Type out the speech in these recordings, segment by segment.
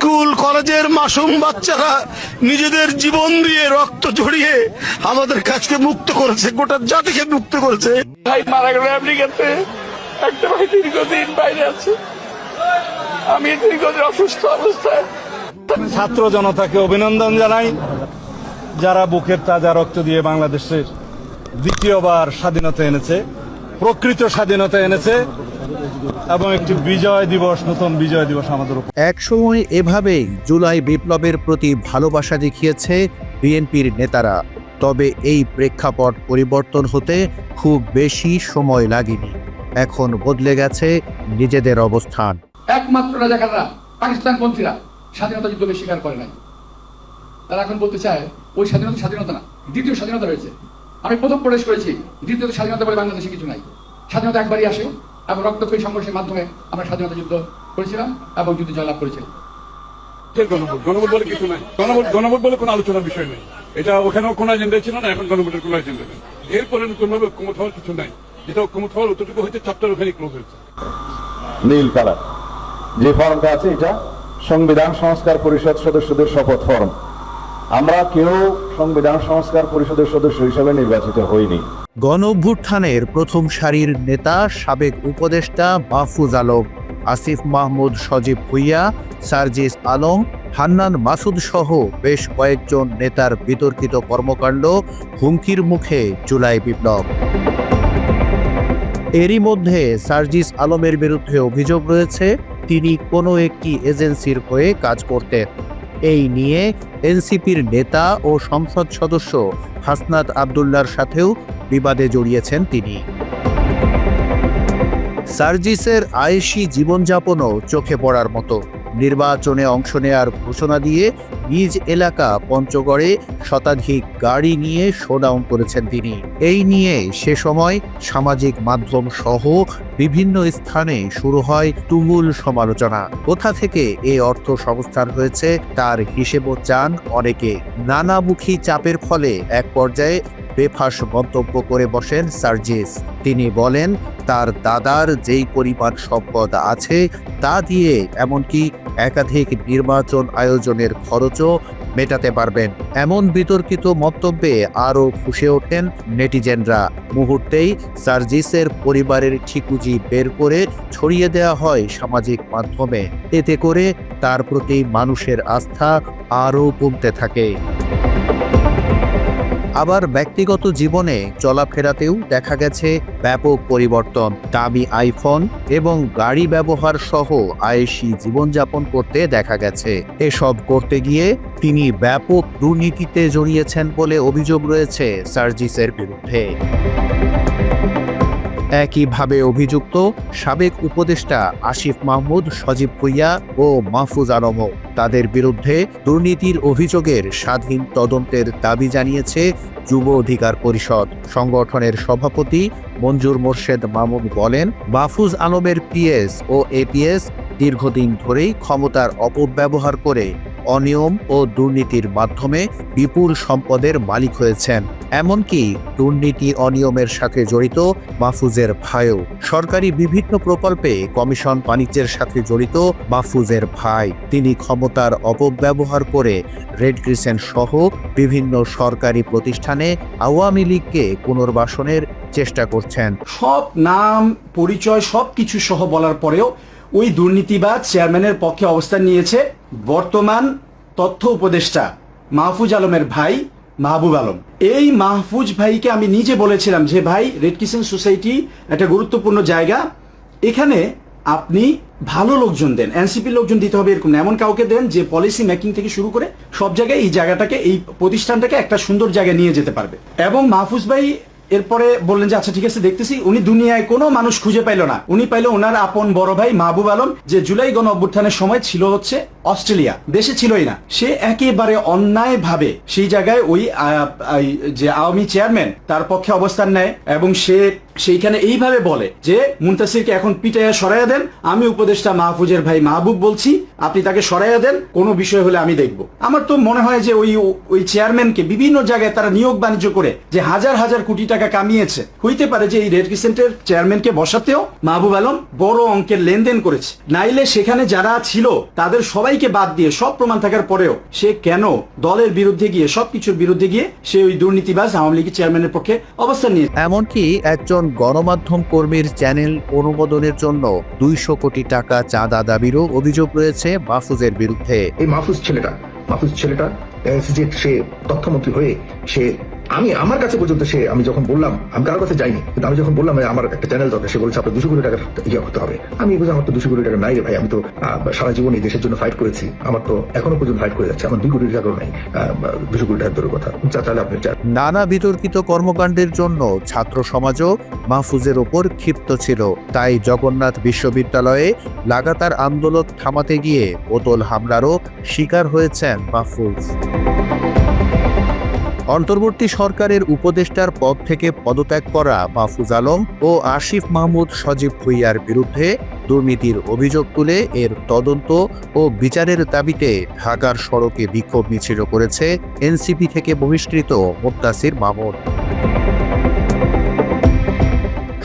School কলেজের মাসুম বাচ্চারা নিজেদের জীবন দিয়ে রক্ত ঝরিয়ে আমাদের কাছকে মুক্ত করেছে, গোটা জাতিকে মুক্ত করেছে। ভাই মারা গেল আমেরিকাতে, একটা ভাই দীর্ঘদিন বাইরে আছে, আমি দীর্ঘদিন অসুস্থ অবস্থায়। ছাত্র জনতাকে অভিনন্দন জানাই, যারা বুকের তাজা রক্ত দিয়ে বাংলাদেশের দ্বিতীয়বার স্বাধীনতা এনেছে, প্রকৃত স্বাধীনতা এনেছে এবং একটি বিজয় দিবস, নতুন বিজয় দিবস আমাদের উপর। একসময় এভাবেই জুলাই বিপ্লবের প্রতি ভালোবাসা দেখিয়েছে বিএনপির নেতারা। তবে এই প্রেক্ষাপট পরিবর্তন হতে খুব বেশি সময় লাগেনি। এখন বদলে গেছে নিজেদের অবস্থান। একমাত্র রাজাকাররা, পাকিস্তানপন্থীরা স্বাধীনতা যুদ্ধকে স্বীকার করে নাই। তারা এখন বলতে চায় ওই স্বাধীনতা স্বাধীনতা না, দ্বিতীয় স্বাধীনতা রয়েছে। আমি প্রথম প্রবেশ করেছি, দ্বিতীয় স্বাধীনতা বলে বাংলাদেশে কিছু নাই। স্বাধীনতা একবারই আসে এবং রক্তক্ষয়ী সংঘর্ষের মাধ্যমে আমরা স্বাধীনতা যুদ্ধ করেছিলাম এবং যুদ্ধ জয়লাভ করেছিলাম। গণভোট বলে কিছু নাই, গণভোট বলে কোনো আলোচনার বিষয় নেই। এটা ওখানেও কোনো এজেন্ডা ছিল না, এখন গণভোটের কোনো এজেন্ডা নেই। এরপরে নতুনভাবে ঐক্যমত হওয়ার কিছু নাই। যেটা ঐক্যমত হওয়ার অতটুকু হচ্ছে চ্যাপ্টার ওখানে ক্লোজ হয়েছে। নীল কালার যে ফর্মটা আছে, এটা সংবিধান সংস্কার পরিষদ সদস্যদের শপথ ফর্ম। আমরা কেউ সংবিধান সংস্কার পরিষদের সদস্য হিসেবে নির্বাচিত হইনি। গণঅভ্যুত্থানের প্রথম সারির নেতা সাবেক উপদেষ্টা মাহফুজ আলম, আসিফ মাহমুদ, সজীব ভুইয়া, সার্জিস আলম, হান্নান মাসুদ সহ বেশ কয়েকজন নেতার বিতর্কিত কর্মকাণ্ড হুমকির মুখে জুলাই বিপ্লব। এরই মধ্যে সার্জিস আলমের বিরুদ্ধে অভিযোগ রয়েছে তিনি কোনো একটি এজেন্সির হয়ে কাজ করতেন। এই নিয়ে এনসিপির নেতা ও সংসদ সদস্য হাসনাত আব্দুল্লাহর সাথেও বিবাদে জড়িয়েছেন তিনি। সার্জিসের আয়েশি জীবনযাপনও চোখে পড়ার মতো। নির্বাচনে অংশ নেয়ার ঘোষণা দিয়ে নিজ এলাকা পঞ্চগড়ে শতাধিক গাড়ি নিয়ে শোডাউন করেছেন তিনি। এই নিয়ে সে সময় সামাজিক মাধ্যম সহ বিভিন্ন স্থানে শুরু হয় তুমুল সমালোচনা। কোথা থেকে এই অর্থ সংস্থান হয়েছে তার হিসেবও চান অনেকে। নানামুখী চাপের ফলে এক পর্যায়ে বেফাঁস মন্তব্য করে বসেন সার্জিস। তিনি বলেন তার দাদার যেই পরিমাণ সম্পদ আছে তা দিয়ে এমনকি একাধিক নির্বাচন আয়োজনের খরচও মেটাতে পারবেন। এমন বিতর্কিত মন্তব্যে আরও ফুঁসে ওঠেন নেটিজেনরা। মুহূর্তেই সার্জিসের পরিবারের ঠিকুজি বের করে ছড়িয়ে দেওয়া হয় সামাজিক মাধ্যমে। এতে করে তার প্রতি মানুষের আস্থা আরও কমতে থাকে। আবার ব্যক্তিগত জীবনে চলাফেরাতেও দেখা গেছে ব্যাপক পরিবর্তন। দামি আইফোন এবং গাড়ি ব্যবহার সহ আয়েশি জীবনযাপন করতে দেখা গেছে। এসব করতে গিয়ে তিনি ব্যাপক দুর্নীতিতে জড়িয়েছেন বলে অভিযোগ রয়েছে সার্জিসের বিরুদ্ধে। একইভাবে অভিযুক্ত সাবেক উপদেষ্টা আসিফ মাহমুদ, সজীব ভুইয়া ও মাহফুজ আলমও। তাদের বিরুদ্ধে দুর্নীতির অভিযোগের স্বাধীন তদন্তের দাবি জানিয়েছে যুব অধিকার পরিষদ। সংগঠনের সভাপতি মঞ্জুর মোর্শেদ মামুন বলেন, মাহফুজ আলমের পিএস ও এপিএস দীর্ঘদিন ধরেই ক্ষমতার অপব্যবহার করে অনিয়ম ও দুর্নীতির মাধ্যমে বিপুল সম্পদের মালিক হয়েছেন। এমনকি দুর্নীতি অনিয়মের সাথে জড়িত মাহফুজের ভাইও। সরকারি বিভিন্ন প্রকল্পে কমিশন বাণিজ্যের সাথে জড়িত মাহফুজের ভাই। তিনি ক্ষমতার অপব্যবহার করে রেড ক্রিসেন্ট সহ বিভিন্ন সরকারি প্রতিষ্ঠানে আওয়ামী লীগকে পুনর্বাসনের চেষ্টা করছেন। সব নাম পরিচয় সবকিছু সহ বলার পরেও ওই দুর্নীতিবাদ চেয়ারম্যানের পক্ষে অবস্থান নিয়েছে বর্তমান তথ্য উপদেষ্টা মাহফুজ আলমের ভাই মাহবুব আলম। এই মাহফুজ ভাইকে আমি নিজে বলেছিলাম যে ভাই, রেড ক্রিসেন্ট সোসাইটি একটা গুরুত্বপূর্ণ জায়গা, এখানে আপনি ভালো লোকজন দেন, এনসিপি লোকজন দিতে হবে এরকম না, এমন কাউকে দেন যে পলিসি মেকিং থেকে শুরু করে সব জায়গায় এই জায়গাটাকে, এই প্রতিষ্ঠানটাকে একটা সুন্দর জায়গায় নিয়ে যেতে পারবে। এবং মাহফুজ ভাই এরপরে বললেন যে আচ্ছা ঠিক আছে দেখতেছি। উনি দুনিয়ায় কোনো মানুষ খুঁজে পাইল না, উনি পাইল ওনার আপন বড় ভাই মাহবুব আলম, যে জুলাই গণ অভ্যুত্থানের সময় ছিল হচ্ছে অস্ট্রেলিয়া, দেশে ছিলই না। সে একেবারে অন্যায় ভাবে সেই জায়গায় ওই যে আওয়ামী চেয়ারম্যান তার পক্ষে অবস্থান নেয় এবং সে সেইখানে এইভাবে বলে যে মুনতাসিরকে এখন পিটাইয়া সরাইয়া দেন, আমি উপদেষ্টা মাহফুজের ভাই মাহবুব বলছি, আপনি তাকে সরাইয়া দেন, কোনো বিষয় হলে আমি দেখব। আমার তো মনে হয় যে ওই চেয়ারম্যানকে বিভিন্ন জায়গায় তারা নিয়োগ বাণিজ্য করে যে হাজার হাজার কোটি টাকা কামিয়েছে, হইতে পারে যে এই রেড ক্রিসেন্টের চেয়ারম্যানকে বসাতেও মাহবুব আলম বড় অঙ্কের লেনদেন করেছে। নাইলে সেখানে যারা ছিল তাদের সবাইকে বাদ দিয়ে সব প্রমাণ থাকার পরেও সে কেন দলের বিরুদ্ধে গিয়ে, সবকিছুর বিরুদ্ধে গিয়ে সে ওই দুর্নীতিবাজ আওয়ামী লীগের চেয়ারম্যানের পক্ষে অবস্থান নিয়ে। এমনকি একজন গণমাধ্যম কর্মীর চ্যানেল অনুমোদনের জন্য 200 কোটি টাকা চাঁদা দাবিরও অভিযোগ রয়েছে মাহফুজের বিরুদ্ধে। এই মাহফুজ ছেলেটা যে সে তথ্যমন্ত্রী হয়ে সে আমার কাছে পর্যন্ত আমি যখন বললাম, আমি কারোর কাছে যাইনি, কিন্তু আমি যখন বললাম আমার একটা চ্যানেল দরকার, সে বলছে আপনার 200 কোটি টাকার ইয়ে করতে হবে। আমি বলছি আমার তো 200 কোটি টাকা নাই রে ভাই, আমি তো সারা জীবন এই দেশের জন্য ফাইট করেছি, আমার তো এখনো পর্যন্ত ফাইট করে যাচ্ছে, আমার 2 কোটি টাকাও নাই, 200 কোটি টাকার দূরের কথা। তাহলে আপনি নানা বিতর্কিত কর্মকাণ্ডের জন্য ছাত্র সমাজও মাহফুজের ওপর ক্ষিপ্ত ছিল। তাই জগন্নাথ বিশ্ববিদ্যালয়ে লাগাতার আন্দোলন থামাতে গিয়ে বোতল হামলারও শিকার হয়েছেন মাহফুজ। অন্তর্বর্তী সরকারের উপদেষ্টার পদ থেকে পদত্যাগ করা মাহফুজ আলম ও আসিফ মাহমুদ সজীব ভুঁইয়ার বিরুদ্ধে দুর্নীতির অভিযোগ তুলে এর তদন্ত ও বিচারের দাবিতে ঢাকার সড়কে বিক্ষোভ মিছিল করেছে এনসিপি থেকে বহিষ্কৃত মুত্তাসির মামুন।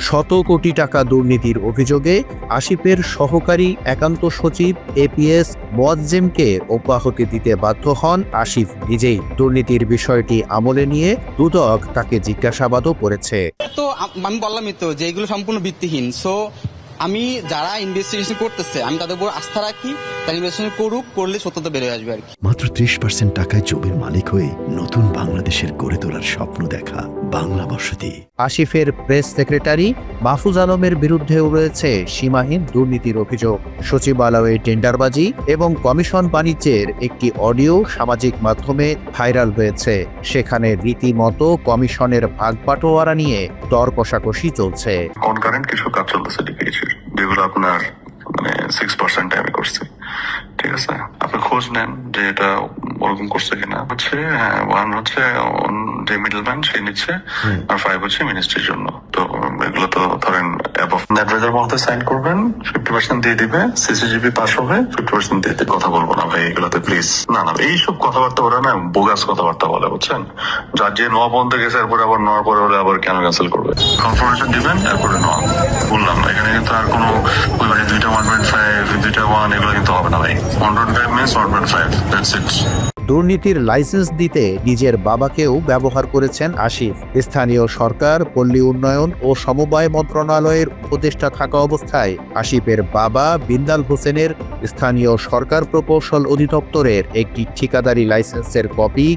শত কোটি টাকা দুর্নীতির অভিযোগে আসিফের সহকারী একান্ত সচিব এপিএস মোয়াজ্জেমকে অব্যাহতি দিতে বাধ্য হন আসিফ নিজেই। দুর্নীতির বিষয়টি আমলে নিয়ে দুদক তাকে জিজ্ঞাসাবাদও করেছে। তো আমি বললামই তো যে এগুলো সম্পূর্ণ ভিত্তিহীন। সো আমি যারা ইনভেস্টিগেশন করতেছে আমি তাদের উপর আস্থা রাখি, তারা ইনভেস্টিগেশন করলে সত্যতা বেরিয়ে আসবে আর কি। মাত্র 30% টাকায় জমির মালিক হয়ে নতুন বাংলাদেশের গড়ে তোলার স্বপ্ন দেখা বাংলা বসতি। আসিফের প্রেস সেক্রেটারি মাহফুজ আলমের বিরুদ্ধেও রয়েছে সীমাহীন দুর্নীতির অভিযোগ। সচিবালয়ে টেন্ডারবাজি এবং কমিশন বাণিজ্যের একটি অডিও সামাজিক মাধ্যমে ভাইরাল হয়েছে। সেখানে রীতিমতো কমিশনের ভাগবাটোয়ারা নিয়ে দর কষাকষি চলছে। কনকারেন্ট কিছু কাজ চলতেছে ডিপিএইচের, যেগুলো আপনার 6% আমি করছি, ঠিক আছে? আপনি খোঁজ নেন যে এটা ওরকম করছে কিনা। হচ্ছে 1 হচ্ছে যে মিডলম্যান সে নিচ্ছে, আর 5 হচ্ছে মিনিস্ট্রির জন্য। তো এগুলো তো ধরেন অ্যাডভাইজার বলতে সাইন করবেন, 50% দিয়ে দিবে, সিসিজিবি পাস হবে, 50% দিয়ে কথা বলবো না ভাই এগুলোতে প্লিজ। না এইসব কথাবার্তা ওরা না বোগাস কথাবার্তা বলে, বুঝছেন? যার যে নোয়া বন্ধ গেছে এরপরে আবার নেওয়ার পরে হলে আবার কেন ক্যান্সেল করবে? কনফার্মেশন দিবেন তারপরে নোয়া। বললাম না এখানে কিন্তু আর কোনো ওই মানে 2টা 1.5 2টা 1 এগুলো কিন্তু হবে না ভাই। 1.5 means 1.5, that's it. দুর্নীতির লাইসেন্স দিতে নিজের বাবাকেও ব্যবহার করেছেন আসিফ। স্থানীয় সরকার, পল্লী উন্নয়ন ও সমবায় মন্ত্রণালয়ের উপদেষ্টা থাকা অবস্থায় আসিফের বাবা বিন্দাল হোসেনের স্থানীয় সরকার প্রকৌশল অধিদপ্তরের একটি ঠিকাদারি লাইসেন্সের কপি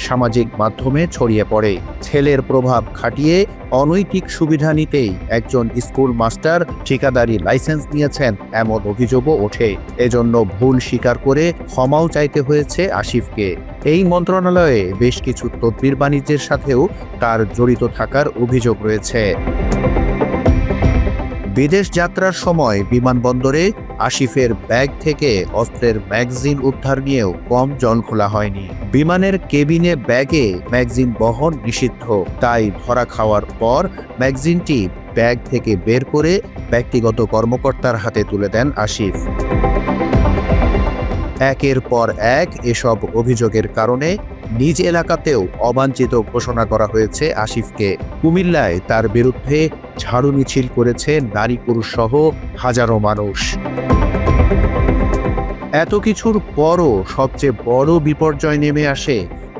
সামাজিক মাধ্যমে ছড়িয়ে পড়ে। ছেলের প্রভাব খাটিয়ে অনৈতিক সুবিধা নিতেই একজন স্কুল মাস্টার ঠিকাদারি লাইসেন্স নিয়েছেন এমন অভিযোগও ওঠে। এজন্য ভুল স্বীকার করে ক্ষমাও চাইতে হয়েছে আসিফকে। এই মন্ত্রণালয়ে বেশ কিছু তদবির বাণিজ্যের সাথেও তার জড়িত থাকার অভিযোগ রয়েছে। বিদেশ যাত্রার সময় বিমানবন্দরে আসিফের ব্যাগ থেকে অস্ত্রের ম্যাগাজিন উদ্ধার নিয়েও কম জল খোলা হয়নি। বিমানের কেবিনে ব্যাগে ম্যাগাজিন বহন নিষিদ্ধ, তাই ধরা খাওয়ার পর ম্যাগাজিনটি ব্যাগ থেকে বের করে ব্যক্তিগত কর্মকর্তার হাতে তুলে দেন আসিফ। একের পর এক এসব অভিযোগের কারণে নিজ এলাকাতেও অবাঞ্ছিত ঘোষণা করা হয়েছে আসিফকে। কুমিল্লায় তার বিরুদ্ধে ঝাড়ু মিছিল করেছে নারী পুরুষ সহ হাজারো মানুষ। এত কিছুর পরও সবচেয়ে বড় বিপর্যয় নেমে আসে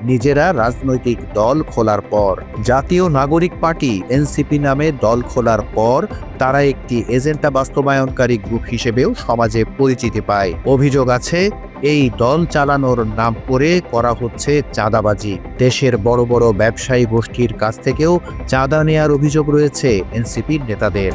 নিজেরা রাজনৈতিক দল খোলার পর। জাতীয় নাগরিক পার্টি এনসিপি নামে দল খোলার পর তারা একটি এজেন্ডা বাস্তবায়নকারী গ্রুপ হিসেবেও সমাজে পরিচিতি পায়। অভিযোগ আছে এই দল চালানোর নাম করে করা হচ্ছে চাঁদাবাজি। দেশের বড় বড় ব্যবসায়ী গোষ্ঠীর কাছ থেকেও চাঁদা নেয়ার অভিযোগ রয়েছে এনসিপির নেতাদের।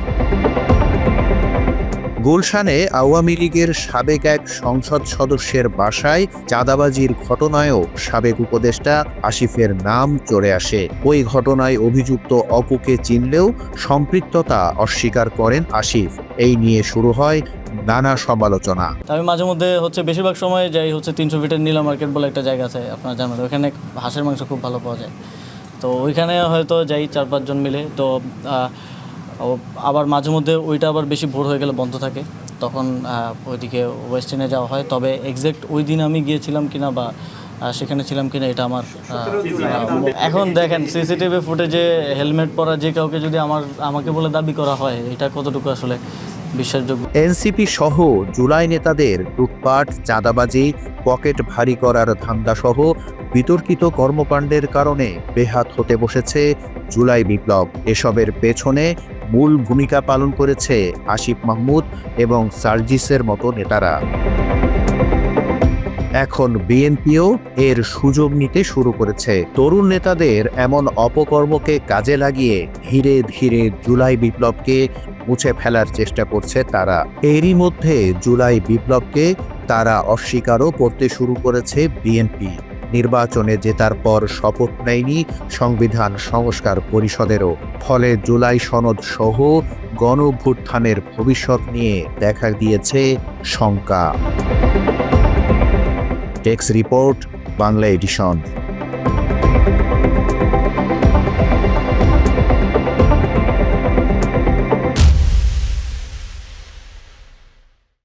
গুলশানে আওয়ামী লীগের সাবেক এক সংসদ সদস্যের বাসায় চাঁদাবাজির ঘটনায়ও সাবেক উপদেষ্টা আসিফের নাম চলে আসে। ওই ঘটনায় অভিযুক্ত অপুকে চিনলেও সম্পৃক্ততা অস্বীকার করেন আসিফ। এই নিয়ে শুরু হয় নানা সমালোচনা। আমি মাঝে মধ্যে বেশিরভাগ সময় যাই 300 ফিটের নীলা মার্কেট বলে একটা জায়গা আছে, আপনার জানেন, ওখানে হাঁসের মাংস খুব ভালো পাওয়া যায়। তো ওইখানে হয়তো যাই 4-5 জন মিলে। তো আবার মাঝে মধ্যে ওইটা আবার বেশি ভোর হয়ে গেলে বন্ধ থাকে, তখন ওইদিকে ওয়েস্টার্নে যাওয়া হয়। তবে এক্স্যাক্ট ওই দিন আমি গিয়েছিলাম কিনা বা সেখানে ছিলাম কিনা এটা আমার এখন দেখেন সিসিটিভি ফুটেজে হেলমেট পরা যে কাউকে যদি আমাকে বলে দাবি করা হয়, এটা কতটুকু আসলে বিশ্বাসযোগ্য। এনসিপি সহ জুলাই নেতাদের লুটপাট, চাঁদাবাজি, পকেট ভারী করার ধান্দাসহ বিতর্কিত কর্মকাণ্ডের কারণে বেহাত হতে বসেছে জুলাই বিপ্লব। এসবের পেছনে মূল ভূমিকা পালন করেছে আসিফ মাহমুদ এবং সার্জিসের মতো নেতারা। এখন বিএনপিও এর সুযোগ নিতে শুরু করেছে। তরুণ নেতাদের এমন অপকর্মকে কাজে লাগিয়ে ধীরে ধীরে জুলাই বিপ্লবকে মুছে ফেলার চেষ্টা করছে তারা। এরই মধ্যে জুলাই বিপ্লবকে তারা অস্বীকারও করতে শুরু করেছে বিএনপি। নির্বাচনে জেতার পর শপথ নেয়নি সংবিধান সংস্কার পরিষদেরও। ফলে জুলাই সনদ সহ গণঅভ্যুত্থানের ভবিষ্যৎ নিয়ে দেখা দিয়েছে শঙ্কা। Text report, Bangla addition.